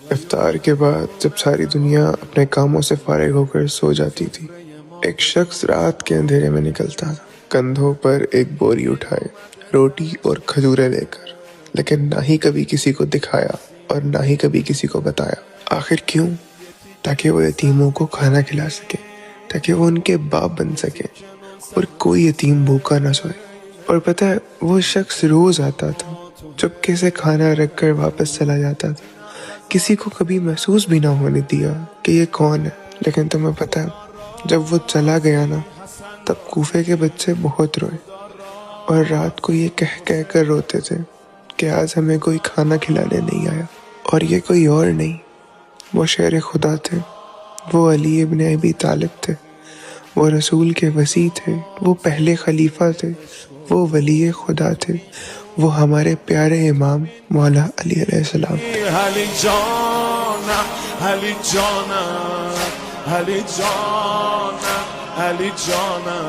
افطار کے بعد جب ساری دنیا اپنے کاموں سے فارغ ہو کر سو جاتی تھی، ایک شخص رات کے اندھیرے میں نکلتا تھا، کندھوں پر ایک بوری اٹھائے، روٹی اور کھجوریں لے کر، لیکن نہ ہی کبھی کسی کو دکھایا اور نہ ہی کبھی کسی کو بتایا۔ آخر کیوں؟ تاکہ وہ یتیموں کو کھانا کھلا سکے، تاکہ وہ ان کے باپ بن سکے اور کوئی یتیم بھوکا نہ سوئے۔ اور پتہ ہے، وہ شخص روز آتا تھا، چپکے سے کھانا رکھ کر واپس چلا جاتا تھا، کسی کو کبھی محسوس بھی نہ ہونے دیا کہ یہ کون ہے۔ لیکن تمہیں پتہ ہے، جب وہ چلا گیا نا، تب کوفے کے بچے بہت روئے، اور رات کو یہ کہہ کر روتے تھے کہ آج ہمیں کوئی کھانا کھلانے نہیں آیا۔ اور یہ کوئی اور نہیں، وہ شیر خدا تھے، وہ علی ابن ابی طالب تھے، وہ رسول کے وصی تھے، وہ پہلے خلیفہ تھے، وہ ولی خدا تھے، وہ ہمارے پیارے امام مولا علی علیہ السلام تھے۔ علی جانا، علی جانا، علی جانا، علی جانا۔